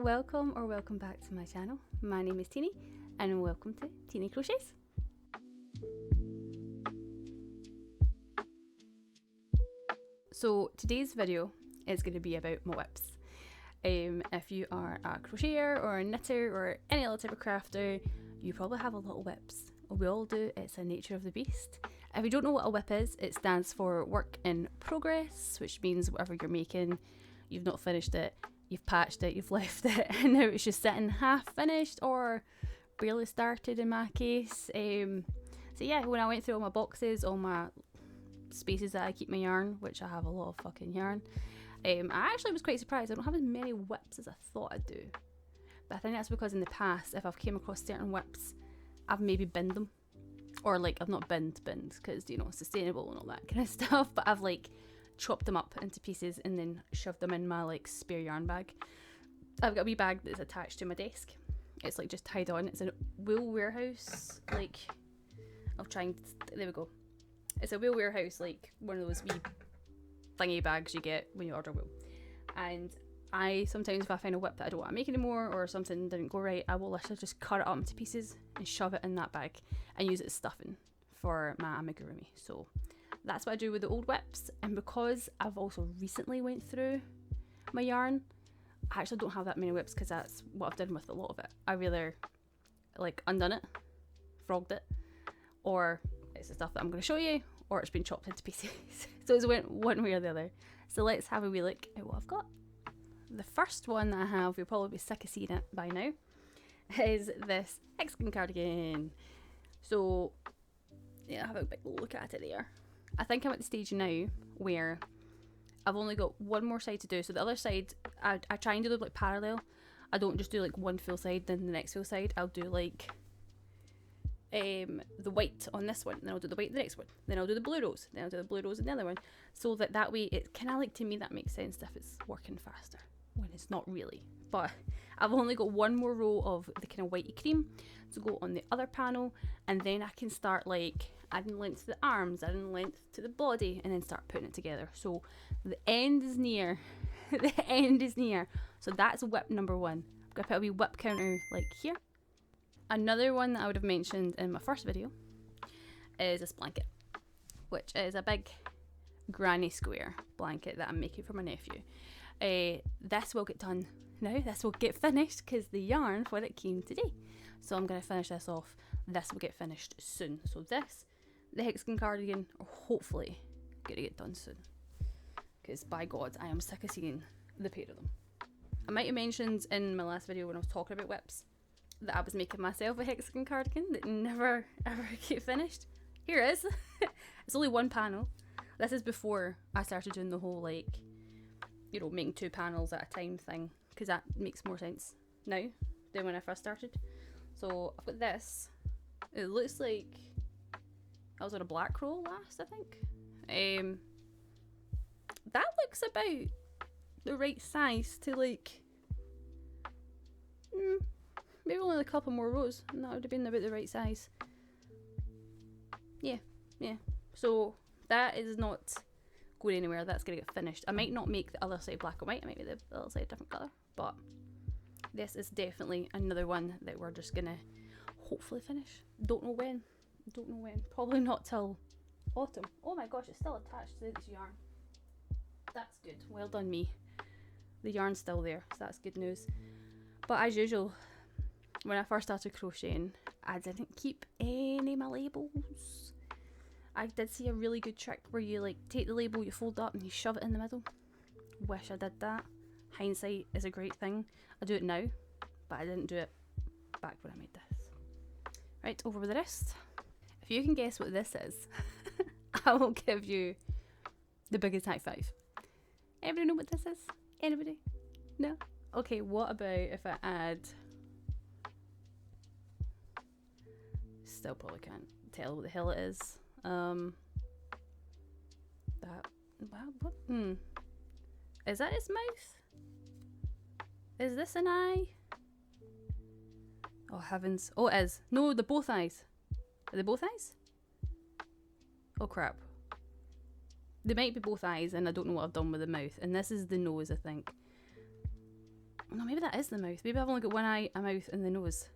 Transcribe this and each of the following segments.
welcome or welcome back to my channel. My name is Teeny and welcome to Teeny Crochets. So today's video is going to be about my whips. If you are a crocheter or a knitter or any other type of crafter, you probably have a lot of whips. We all do, it's a nature of the beast. If you don't know what a whip is, it stands for work in progress, which means whatever you're making, you've not finished it, you've patched it, you've left it, and now it's just sitting half finished or barely started in my case. So yeah, when I went through all my boxes, all my spaces that I keep my yarn, which I have a lot of fucking yarn, I actually was quite surprised. I don't have as many whips as I thought I'd do. But I think that's because in the past, if I've came across certain whips, I've maybe binned them. Or like, I've not binned, because, you know, sustainable and all that kind of stuff, but I've like chopped them up into pieces and then shoved them in my like spare yarn bag. I've got a wee bag that's attached to my desk. It's like just tied on. It's a wool warehouse, like, I'll try and, there we go. It's a wool warehouse, like one of those wee thingy bags you get when you order wool. And I sometimes, if I find a whip that I don't want to make anymore or something didn't go right, I will literally just cut it up into pieces and shove it in that bag and use it as stuffing for my amigurumi. So that's what I do with the old whips. And because I've also recently went through my yarn, I actually don't have that many whips because that's what I've done with a lot of it. I either like undone it, frogged it, or it's the stuff that I'm going to show you, or it's been chopped into pieces. So it's went one way or the other. So let's have a wee look at what I've got. The first one that I have, you'll probably be sick of seeing it by now, is this Mexican cardigan. So yeah, have a big look at it there. I think I'm at the stage now where I've only got one more side to do. So the other side, I try and do them like parallel. I don't just do like one full side, then the next full side. I'll do like the white on this one, then I'll do the white the next one, then I'll do the blue rose, then I'll do the blue rose in the other one, so that way it kind of, like, to me that makes sense if it's working faster when it's not really. But I've only got one more row of the kind of whitey cream to go on the other panel, and then I can start like adding length to the arms, adding length to the body, and then start putting it together. So the end is near. The end is near. So that's whip number one. I'm gonna put a wee whip counter like here. Another one that I would have mentioned in my first video is this blanket, which is a big granny square blanket that I'm making for my nephew. This will get done now, this will get finished because the yarn for it came today. So I'm going to finish this off. This will get finished soon. So this, the Mexican cardigan, are hopefully going to get done soon. Because by God, I am sick of seeing the pair of them. I might have mentioned in my last video when I was talking about whips that I was making myself a Mexican cardigan that never ever get finished. Here it is. It's only one panel. This is before I started doing the whole, like, you know, making 2 panels at a time thing, because that makes more sense now than when I first started. So I've got this. It looks like I was on a black roll last, I think. That looks about the right size to, like, maybe only a couple more rows, and that would have been about the right size. Yeah. So that is not going anywhere. That's going to get finished. I might not make the other side black and white. I might make the other side a different colour. But this is definitely another one that we're just going to hopefully finish. Don't know when. Probably not till autumn. Oh my gosh, it's still attached to this yarn. That's good. Well done me. The yarn's still there, so that's good news. But as usual, when I first started crocheting, I didn't keep any of my labels. I did see a really good trick where you like take the label, you fold it up and you shove it in the middle. Wish I did that. Hindsight is a great thing. I do it now, but I didn't do it back when I made this. Right, over with the rest. If you can guess what this is, I will give you the biggest high five. Anybody know what this is? Anybody? No? Okay, what about if I add... Still probably can't tell what the hell it is. Is that his mouth? Is this an eye? Oh heavens. Oh, it is. No, they're both eyes. Are they both eyes? Oh crap. They might be both eyes and I don't know what I've done with the mouth. And this is the nose, I think. No, maybe that is the mouth. Maybe I've only got one eye, a mouth, and the nose.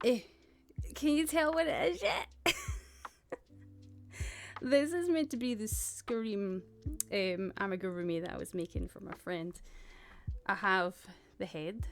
Can you tell what it is yet? This is meant to be the Scream amigurumi that I was making for my friend. I have the head.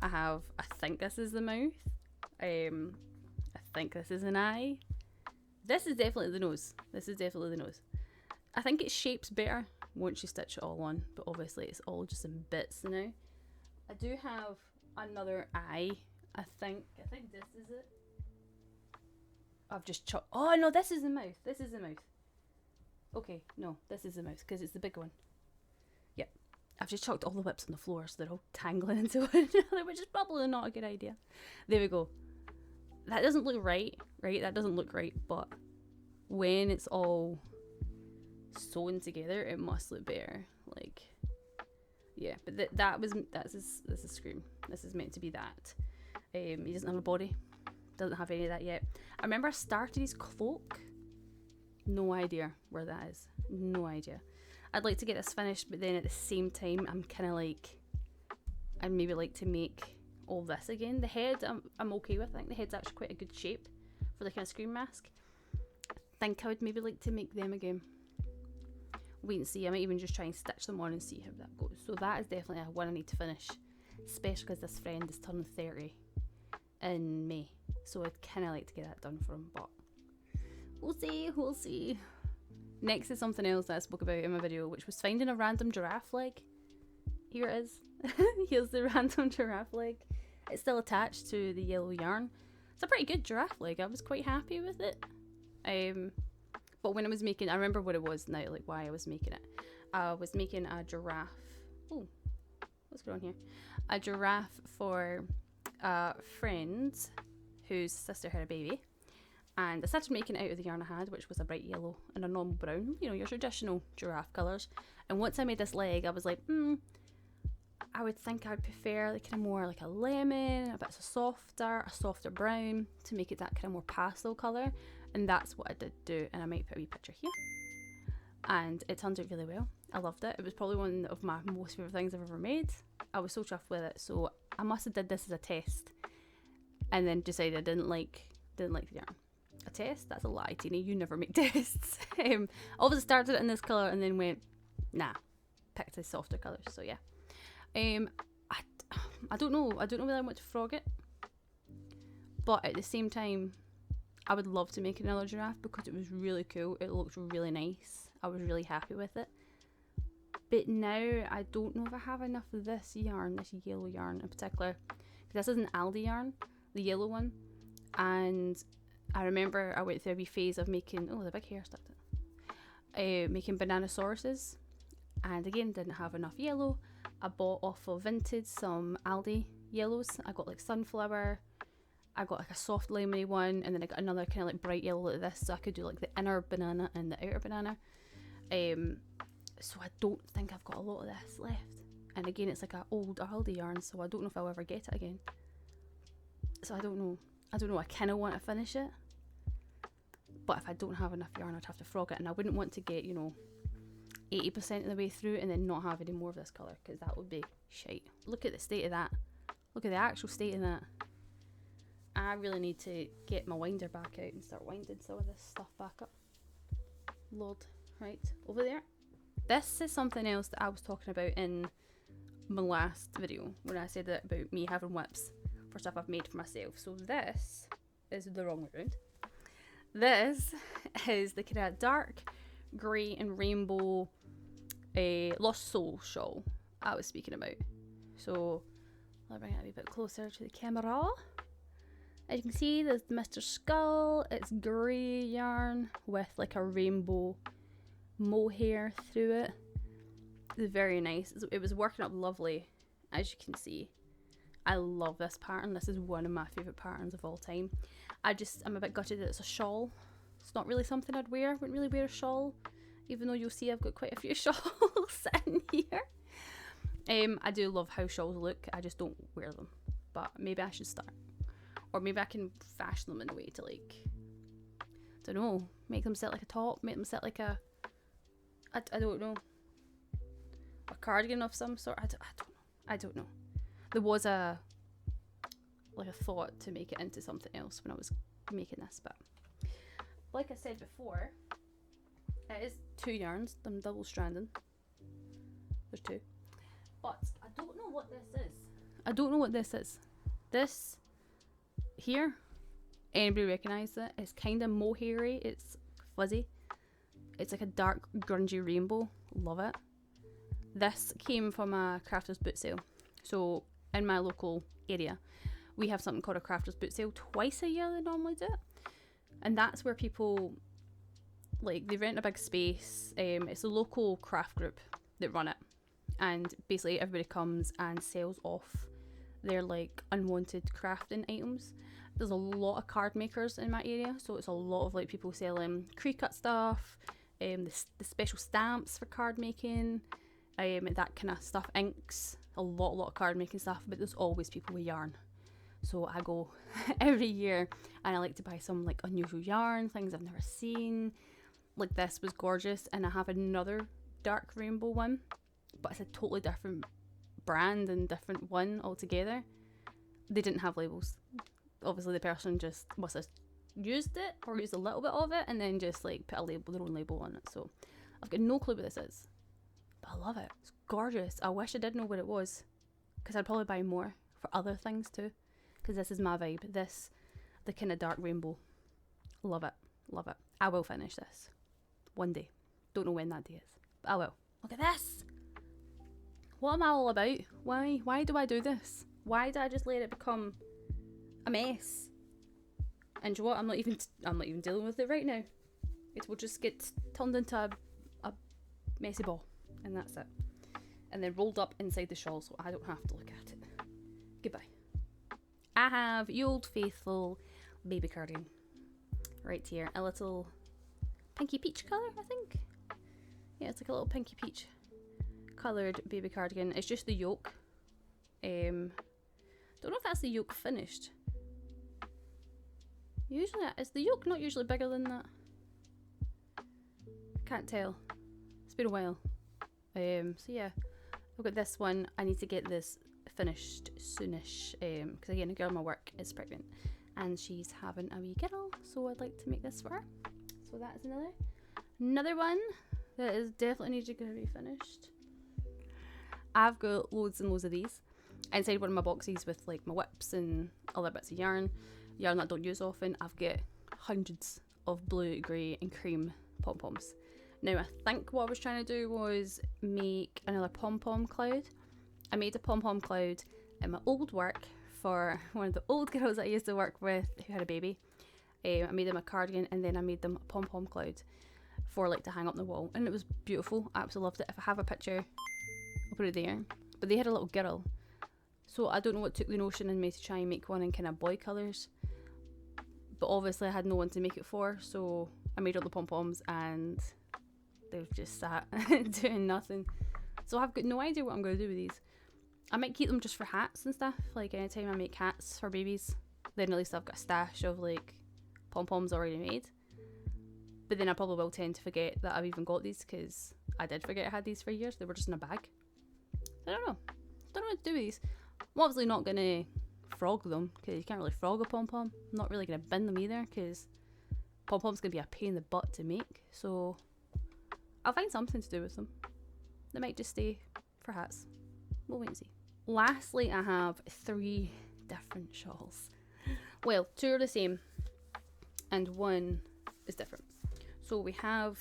I think this is the mouth. I think this is an eye. This is definitely the nose. I think it shapes better once you stitch it all on, but obviously it's all just in bits now. I do have another eye. I think this is it. I've just chopped. Oh no, this is the mouth. Okay, no, this is the mouth because it's the big one. Yep. I've just chucked all the whips on the floor so they're all tangling into one another, which is probably not a good idea. There we go. That doesn't look right? That doesn't look right, but when it's all sewn together, it must look better. Like, yeah, but this is Scream. This is meant to be that. He doesn't have a body. Doesn't have any of that yet. I remember I started his cloak. No idea where that is. No idea. I'd like to get this finished, but then at the same time, I'm kind of like, I'd maybe like to make all this again. The head, I'm okay with. I think the head's actually quite a good shape for the kind of Scream mask. I think I would maybe like to make them again. Wait and see. I might even just try and stitch them on and see how that goes. So that is definitely a one I need to finish, especially because this friend is turning 30 in May. So I'd kind of like to get that done for him, but we'll see. Next is something else that I spoke about in my video, which was finding a random giraffe leg. Here it is. Here's the random giraffe leg. It's still attached to the yellow yarn. It's a pretty good giraffe leg. I was quite happy with it. But when I was making, I remember what it was now, like why I was making it. I was making a giraffe. Oh, what's going on here? A giraffe for a friend whose sister had a baby. And I started making it out of the yarn I had, which was a bright yellow and a normal brown, you know, your traditional giraffe colours. And once I made this leg, I was like, I would think I'd prefer like kind of more like a lemon, a bit softer brown to make it that kind of more pastel colour. And that's what I did do, and I might put a wee picture here. And it turned out really well. I loved it. It was probably one of my most favourite things I've ever made. I was so chuffed with it. So I must have did this as a test, and then decided I didn't like the yarn. A test? That's a lie, Tina. You never make tests. Obviously started it in this colour and then went, nah, picked the softer colours. So yeah. I don't know whether I want to frog it, but at the same time, I would love to make another giraffe because it was really cool. It looked really nice. I was really happy with it. But now I don't know if I have enough of this yarn, this yellow yarn in particular. This is an Aldi yarn, the yellow one. And I remember I went through a wee phase of making, oh, the big hair stuck to it. Making banana sauruses. And again, didn't have enough yellow. I bought off of Vinted some Aldi yellows. I got like sunflower. I got like a soft lemony one, and then I got another kind of like bright yellow like this, so I could do like the inner banana and the outer banana. So I don't think I've got a lot of this left. And again, it's like an old Aldi yarn, so I don't know if I'll ever get it again. So I don't know. I kind of want to finish it, but if I don't have enough yarn, I'd have to frog it, and I wouldn't want to get, 80% of the way through and then not have any more of this colour, because that would be shite. Look at the state of that. Look at the actual state of that. I really need to get my winder back out and start winding some of this stuff back up. Lord. Right, over there. This is something else that I was talking about in my last video when I said that about me having whips for stuff I've made for myself. So this is the wrong way around. This is the kind of dark grey and rainbow Lost Soul shawl I was speaking about. So I'll bring it a wee bit closer to the camera. As you can see, there's Mr. Skull. It's grey yarn with like a rainbow mohair through it. It's very nice. It was working up lovely, as you can see. I love this pattern. This is one of my favourite patterns of all time. I'm a bit gutted that it's a shawl. It's not really something I'd wear. I wouldn't really wear a shawl, even though you'll see I've got quite a few shawls sitting here. I do love how shawls look. I just don't wear them. But maybe I should start. Or maybe I can fashion them in a way to like, I don't know, make them sit like a top, make them sit like I don't know, a cardigan of some sort. I don't know. I don't know. There was a thought to make it into something else when I was making this, but like I said before, it is 2 yarns. I'm double stranding. There's 2. But I don't know what this is. This here, anybody recognise it? It's kind of mohairy. It's fuzzy. It's like a dark grungy rainbow. Love it. This came from a crafter's boot sale. So in my local area, we have something called a crafter's boot sale twice a year. They normally do it, and that's where people, like, they rent a big space. It's a local craft group that run it, and basically everybody comes and sells off their like unwanted crafting items. There's a lot of card makers in my area, so it's a lot of like people selling pre-cut stuff, the special stamps for card making, that kind of stuff, inks, a lot of card making stuff. But there's always people with yarn, so I go every year and I like to buy some like unusual yarn, things I've never seen. Like this was gorgeous, and I have another dark rainbow one, but it's a totally different brand and different one altogether. They didn't have labels. Obviously the person just must have used it or used a little bit of it and then just like put their own label on it. So I've got no clue what this is, but I love it. It's gorgeous. I wish I did know what it was, because I'd probably buy more for other things too, because this is my vibe. The kind of dark rainbow. Love it. I will finish this one day. Don't know when that day is, but I will. Look at this. What am I all about? Why do I do this? Why do I just let it become a mess? And you know what? I'm not even dealing with it right now. It will just get turned into a messy ball, and that's it. And then rolled up inside the shawl, so I don't have to look at it. Goodbye. I have the old faithful baby cardigan right here. A little pinky peach colour, I think. Yeah, it's like a little pinky peach coloured baby cardigan. It's just the yoke. Don't know if that's the yoke finished. Usually, is the yoke not usually bigger than that? Can't tell. It's been a while. So yeah, I've got this one. I need to get this finished soonish. Because again, a girl in my work is pregnant and she's having a wee girl, so I'd like to make this for her. So that's another one that is definitely needed to be finished. I've got loads and loads of these inside one of my boxes with like my whips and other bits of yarn that I don't use often. I've got hundreds of blue, grey and cream pom-poms. Now I think what I was trying to do was make another pom-pom cloud. I made a pom-pom cloud in my old work for one of the old girls that I used to work with who had a baby. I made them a cardigan, and then I made them a pom-pom cloud for like to hang up on the wall, and it was beautiful. I absolutely loved it. If I have a picture, I'll put it there. But they had a little girl, so I don't know what took the notion in me to try and make one in kind of boy colours. But obviously I had no one to make it for, so I made all the pom-poms and they've just sat doing nothing. So I've got no idea what I'm going to do with these. I might keep them just for hats and stuff. Like anytime I make hats for babies, then at least I've got a stash of like pom-poms already made. But then I probably will tend to forget that I've even got these, because I did forget I had these for years. They were just in a bag. I don't know what to do with these. I'm obviously not going to frog them, because you can't really frog a pom-pom. I'm not really going to bin them either, because pom-pom's going to be a pain in the butt to make. So I'll find something to do with them. They might just stay for hats. We'll wait and see. Lastly, I have 3 different shawls. Well, 2 are the same and 1 is different. So we have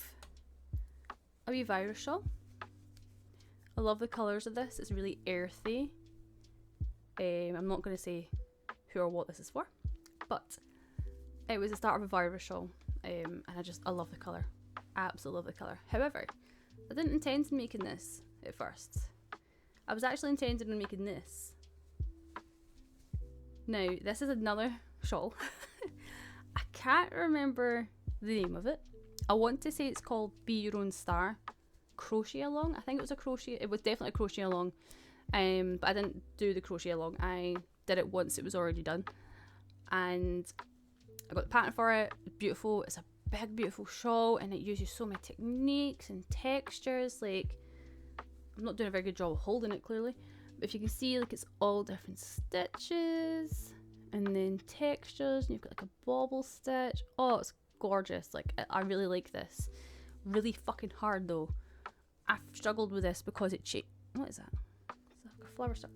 a wee virus shawl. I love the colours of this. It's really earthy. I'm not going to say who or what this is for, but it was the start of a virus shawl, and I love the colour. I absolutely love the colour. However, I didn't intend on making this at first. I was actually intending on making this. Now, this is another shawl. I can't remember the name of it. I want to say it's called Be Your Own Star Crochet Along. I think it was a crochet. It was definitely a crochet along. But I didn't do the crochet along. I did it once it was already done. And I got the pattern for it. It's beautiful. It's a big, beautiful shawl, and it uses so many techniques and textures. Like, I'm not doing a very good job of holding it, clearly, if you can see, like, it's all different stitches and then textures, and you've got like a bobble stitch. Oh, it's gorgeous. Like, I really like this. Really fucking hard though. I've struggled with this because what is that? It's like a flower stuff.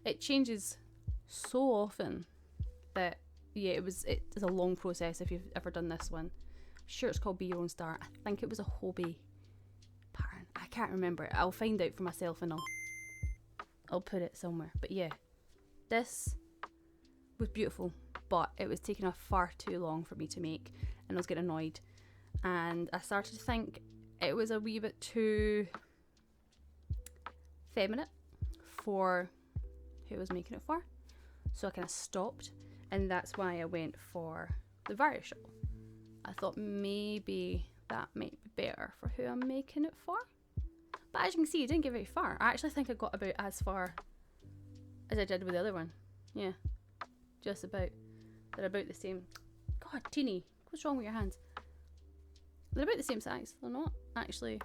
It changes so often that, yeah, it's a long process if you've ever done this one. I'm sure it's called Be Your Own Star. I think it was a Hobie pattern. I can't remember. I'll find out for myself and I'll put it somewhere. But yeah, this was beautiful, but it was taking off far too long for me to make, and I was getting annoyed, and I started to think it was a wee bit too feminine for who I was making it for, so I kind of stopped, and that's why I went for the Varia shawl. I thought maybe that might be better for who I'm making it for, but as you can see, I didn't get very far. I actually think I got about as far as I did with the other one. Yeah, just about. They're about the same. God, Teeny, what's wrong with your hands? They're about the same size. They're not actually,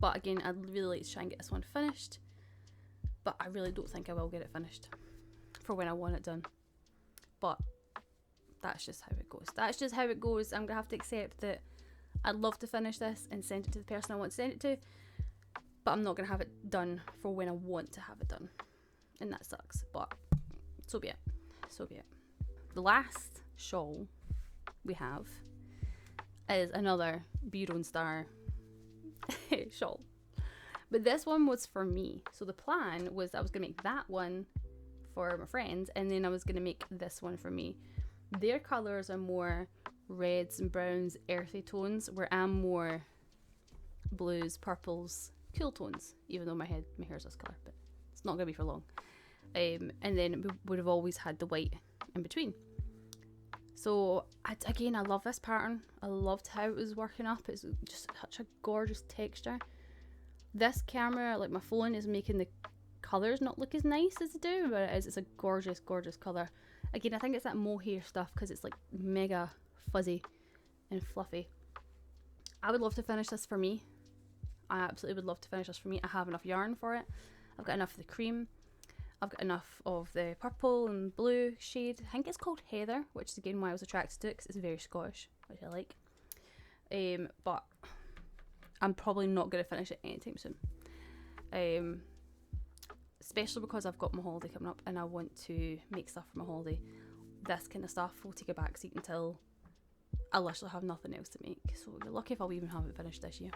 but again, I'd really like to try and get this one finished, but I really don't think I will get it finished for when I want it done. But that's just how it goes. That's just how it goes. I'm gonna have to accept that I'd love to finish this and send it to the person I want to send it to, but I'm not gonna have it done for when I want to have it done, and that sucks, but so be it. So be it. The last shawl we have is another Be Your Own Star shawl, but this one was for me. So the plan was I was gonna make that one for my friends, and then I was gonna make this one for me. Their colours are more reds and browns, earthy tones, where I'm more blues, purples, cool tones, even though my hair's this colour, but it's not gonna be for long. And then we would have always had the white in between. So again, I love this pattern. I loved how it was working up. It's just such a gorgeous texture. This camera, like my phone, is making the colours not look as nice as they do, but it is. It's a gorgeous, gorgeous colour. Again, I think it's that mohair stuff because it's like mega fuzzy and fluffy. I would love to finish this for me. I absolutely would love to finish this for me. I have enough yarn for it. I've got enough of the cream. I've got enough of the purple and blue shade. I think it's called Heather, which is again why I was attracted to it, because it's very Scottish, which I like. But I'm probably not going to finish it anytime soon. Especially because I've got my holiday coming up and I want to make stuff for my holiday. This kind of stuff will take a backseat until I literally have nothing else to make. So you're lucky if I'll even have it finished this year.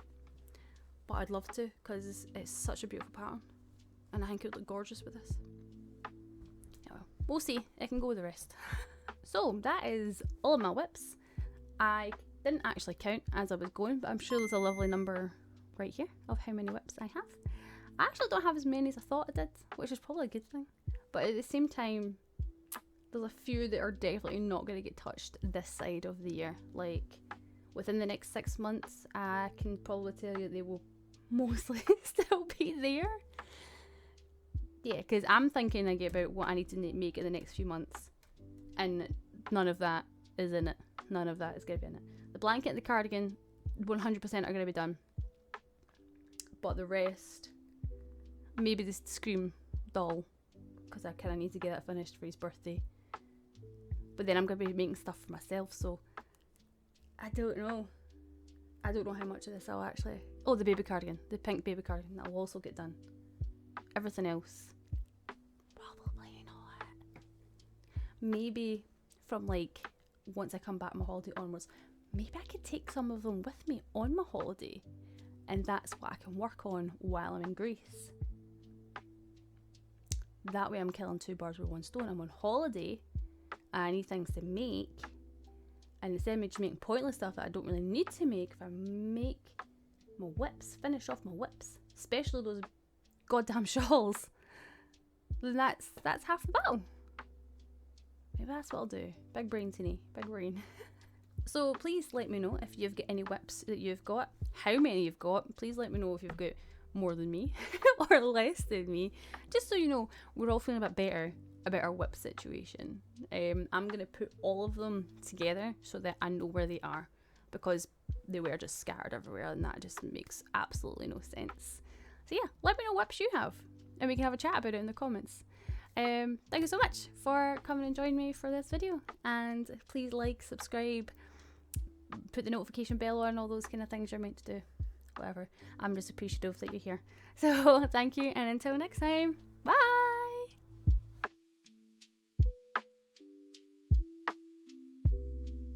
But I'd love to, because it's such a beautiful pattern. And I think it would look gorgeous with this. Yeah, well, we'll see. I can go with the rest. So that is all of my whips. I didn't actually count as I was going, but I'm sure there's a lovely number right here of how many whips I have. I actually don't have as many as I thought I did, which is probably a good thing. But at the same time, there's a few that are definitely not going to get touched this side of the year. Like, within the next 6 months, I can probably tell you they will mostly still be there. Yeah, because I'm thinking about what I need to make in the next few months, and none of that is in it. None of that is going to be in it. The blanket and the cardigan, 100% are going to be done. But the rest, maybe the Scream doll, because I kind of need to get that finished for his birthday. But then I'm going to be making stuff for myself, so I don't know. I don't know how much of this I'll actually... Oh, the baby cardigan. The pink baby cardigan. That will also get done. Everything else, probably not. Maybe from like, once I come back my holiday onwards, maybe I could take some of them with me on my holiday. And that's what I can work on while I'm in Greece. That way I'm killing two birds with one stone. I'm on holiday, I need things to make. And instead of me just making pointless stuff that I don't really need to make, if I make my whips, finish off my whips, especially those goddamn shawls, then that's half the battle. Maybe that's what I'll do. Big brain, Teeny. Big brain. So please let me know if you've got any whips that you've got, how many you've got. Please let me know if you've got more than me or less than me, just so you know we're all feeling a bit better about our whip situation. I'm going to put all of them together so that I know where they are, because they were just scattered everywhere and that just makes absolutely no sense. So yeah, let me know what whips you have. and we can have a chat about it in the comments. Thank you so much for coming and joining me for this video, and please like, subscribe, put the notification bell on, all those kind of things you're meant to do. Whatever. I'm just appreciative that you're here. So thank you, and until next time.